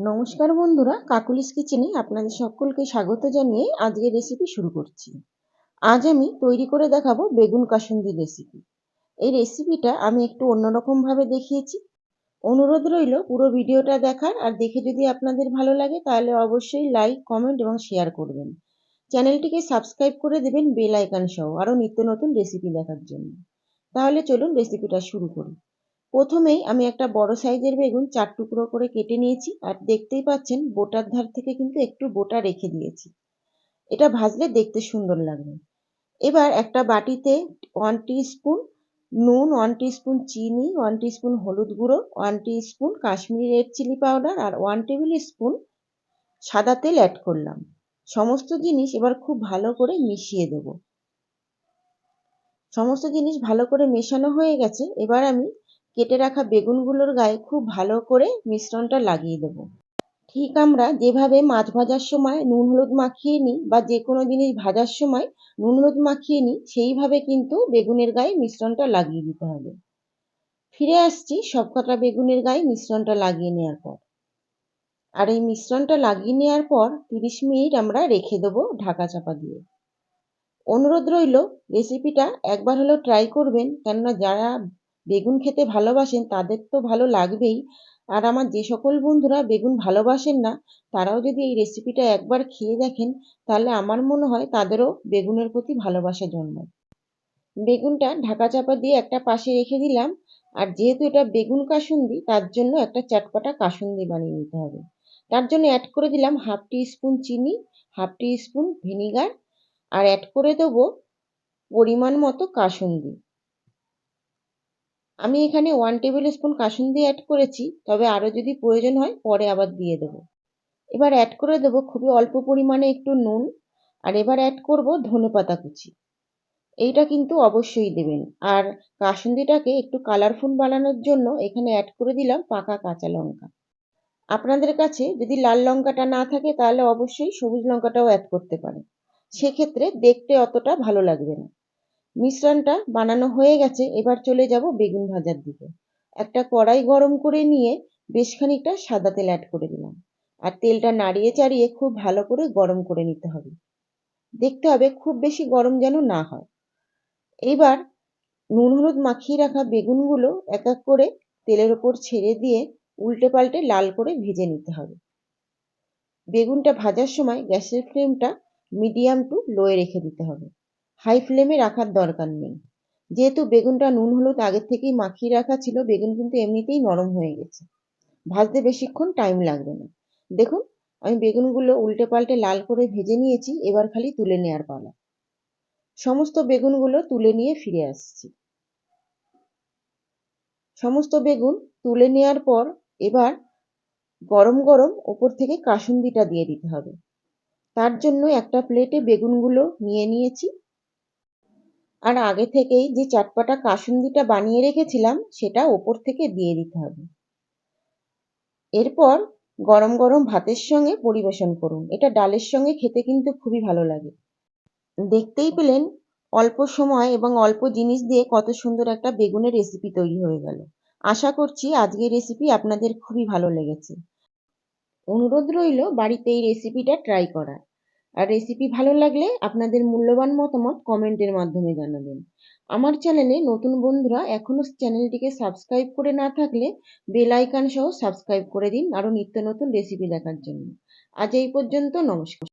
নমস্কার বন্ধুরা, কাকুলিস কিচেনে আপনাদের সকলকে স্বাগত জানিয়ে আজকের রেসিপি শুরু করছি। আজ আমি তৈরি করে দেখাবো বেগুন কাসুন্দি রেসিপি। এই রেসিপিটা আমি একটু অন্যরকম ভাবে দেখিয়েছি। অনুরোধ রইল পুরো ভিডিওটা দেখার, আর দেখে যদি আপনাদের ভালো লাগে তাহলে অবশ্যই লাইক, কমেন্ট এবং শেয়ার করবেন। চ্যানেলটিকে সাবস্ক্রাইব করে দেবেন বেল আইকন সহ আরও নিত্য নতুন রেসিপি দেখার জন্য। তাহলে চলুন রেসিপিটা শুরু করি। প্রথমেই আমি একটা বড় সাইজের বেগুন 4 টুকরো করে কেটে নিয়েছি, আর দেখতেই পাচ্ছেন বোটার ধার থেকে কিন্তু একটু বোটা রেখে দিয়েছি। এটা ভাজলে দেখতে সুন্দর লাগবে। এবার একটা বাটিতে 1 টিস্পুন নুন, 1 টিস্পুন চিনি, 1 টিস্পুন হলুদ গুঁড়ো, 1 teaspoon Kashmiri red chilli powder আর 1 টেবিল স্পুন সাদা তেল অ্যাড করলাম। সমস্ত জিনিস এবার খুব ভালো করে মিশিয়ে দেব। সমস্ত জিনিস ভালো করে মেশানো হয়ে গেছে। এবার আমি কেটে রাখা বেগুনগুলোর গায়ে খুব ভালো করে মিশ্রণটা লাগিয়ে দেব। ঠিক আমরা যেভাবে মাছ ভাজার সময় নুন হলুদ মাখিয়ে নিই বা যে কোনো জিনিস ভাজার সময় নুন হলুদ মাখিয়ে নিই, সেইভাবে কিন্তু বেগুনের গায়ে মিশ্রণটা লাগিয়ে দিতে হবে। ফিরে আসছি সবকটা বেগুনের গায়ে মিশ্রণটা লাগিয়ে নেওয়ার পর। আর এই মিশ্রণটা লাগিয়ে নেওয়ার পর 30 মিনিট আমরা রেখে দেবো ঢাকা চাপা দিয়ে। অনুরোধ রইল রেসিপিটা একবার হলেও ট্রাই করবেন, কেননা যারা বেগুন খেতে ভালোবাসেন তাদের তো ভালো লাগবেই। আর আমার যে সকল বন্ধুরা বেগুন ভালোবাসেন না, তারাও যদি এই রেসিপিটা একবার খেয়ে দেখেন তাহলে আমার মনে হয় তাদেরও বেগুনের প্রতি ভালোবাসা জন্মায়। বেগুনটা ঢাকা চাপা দিয়ে একটা পাশে রেখে দিলাম। আর যেহেতু এটা বেগুন কাসুন্দি, তার জন্য একটা চটপাটা কাসুন্দি বানিয়ে নিতে হবে। তার জন্য অ্যাড করে দিলাম 1/2 টিস্পুন চিনি, 1/2 টিস্পুন ভিনিগার, আর অ্যাড করে দেবো পরিমাণ মতো কাসুন্দি। আমি এখানে 1 টেবিল স্পুন কাসুন্দি অ্যাড করেছি, তবে আরও যদি প্রয়োজন হয় পরে আবার দিয়ে দেবো। এবার অ্যাড করে দেবো খুবই অল্প পরিমাণে একটু নুন, আর এবার অ্যাড করব ধনেপাতা কুচি। এইটা কিন্তু অবশ্যই দেবেন। আর কাসুন্দিটাকে একটু কালারফুল বানানোর জন্য এখানে অ্যাড করে দিলাম পাকা কাঁচা লঙ্কা। আপনাদের কাছে যদি লাল লঙ্কাটা না থাকে তাহলে অবশ্যই সবুজ লঙ্কাটাও অ্যাড করতে পারেন, সেক্ষেত্রে দেখতে অতটা ভালো লাগবে না। মিশ্রণটা বানানো হয়ে গেছে, এবার চলে যাব বেগুন ভাজার দিকে। একটা কড়াই গরম করে নিয়ে বেশ খানিকটা সাদা তেল অ্যাড করে দিলাম, আর তেলটা নাড়িয়ে চাড়িয়ে খুব ভালো করে গরম করে নিতে হবে। দেখতে হবে খুব বেশি গরম যেন না হয়। এইবার নুন হলুদ মাখিয়ে রাখা বেগুনগুলো এক এক করে তেলের ওপর ছেড়ে দিয়ে উল্টে পাল্টে লাল করে ভেজে নিতে হবে। বেগুনটা ভাজার সময় গ্যাসের ফ্লেমটা মিডিয়াম টু লোয়ে রেখে দিতে হবে, হাই ফ্লেমে রাখার দরকার নেই। যেহেতু বেগুনটা নুন হলুদ আগের থেকেই মাখিয়ে রাখা ছিল, বেগুন কিন্তু এমনিতেই নরম হয়ে গেছে, ভাজতে বেশিক্ষণ টাইম লাগবে না। দেখুন, আমি বেগুনগুলো উল্টে পাল্টে লাল করে ভেজে নিয়েছি, এবার খালি তুলে নেওয়ার পালা। সমস্ত বেগুনগুলো তুলে নিয়ে ফিরে আসছি। সমস্ত বেগুন তুলে নেওয়ার পর এবার গরম গরম ওপর থেকে কাসুন্দিটা দিয়ে দিতে হবে। তার জন্য একটা প্লেটে বেগুনগুলো নিয়ে নিয়েছি, আর আগে থেকেই যে চটপাটা কাসুন্দিটা বানিয়ে রেখেছিলাম সেটা ওপর থেকে দিয়ে দিতে হবে। এরপর গরম গরম ভাতের সঙ্গে পরিবেশন করুন। এটা ডালের সঙ্গে খেতে কিন্তু খুবই ভালো লাগে। দেখতেই পেলেন অল্প সময় এবং অল্প জিনিস দিয়ে কত সুন্দর একটা বেগুনের রেসিপি তৈরি হয়ে গেল। আশা করছি আজকের রেসিপি আপনাদের খুবই ভালো লেগেছে। অনুরোধ রইল বাড়িতে এই রেসিপিটা ট্রাই করার। আর রেসিপি ভালো লাগলে আপনাদের মূল্যবান মতামত কমেন্টের মাধ্যমে জানাবেন। আমার চ্যানেলে নতুন বন্ধুরা এখনও চ্যানেলটিকে সাবস্ক্রাইব করে না থাকলে বেল আইকন সহ সাবস্ক্রাইব করে দিন আরও নিত্য নতুন রেসিপি দেখার জন্য। আজ এই পর্যন্ত, নমস্কার।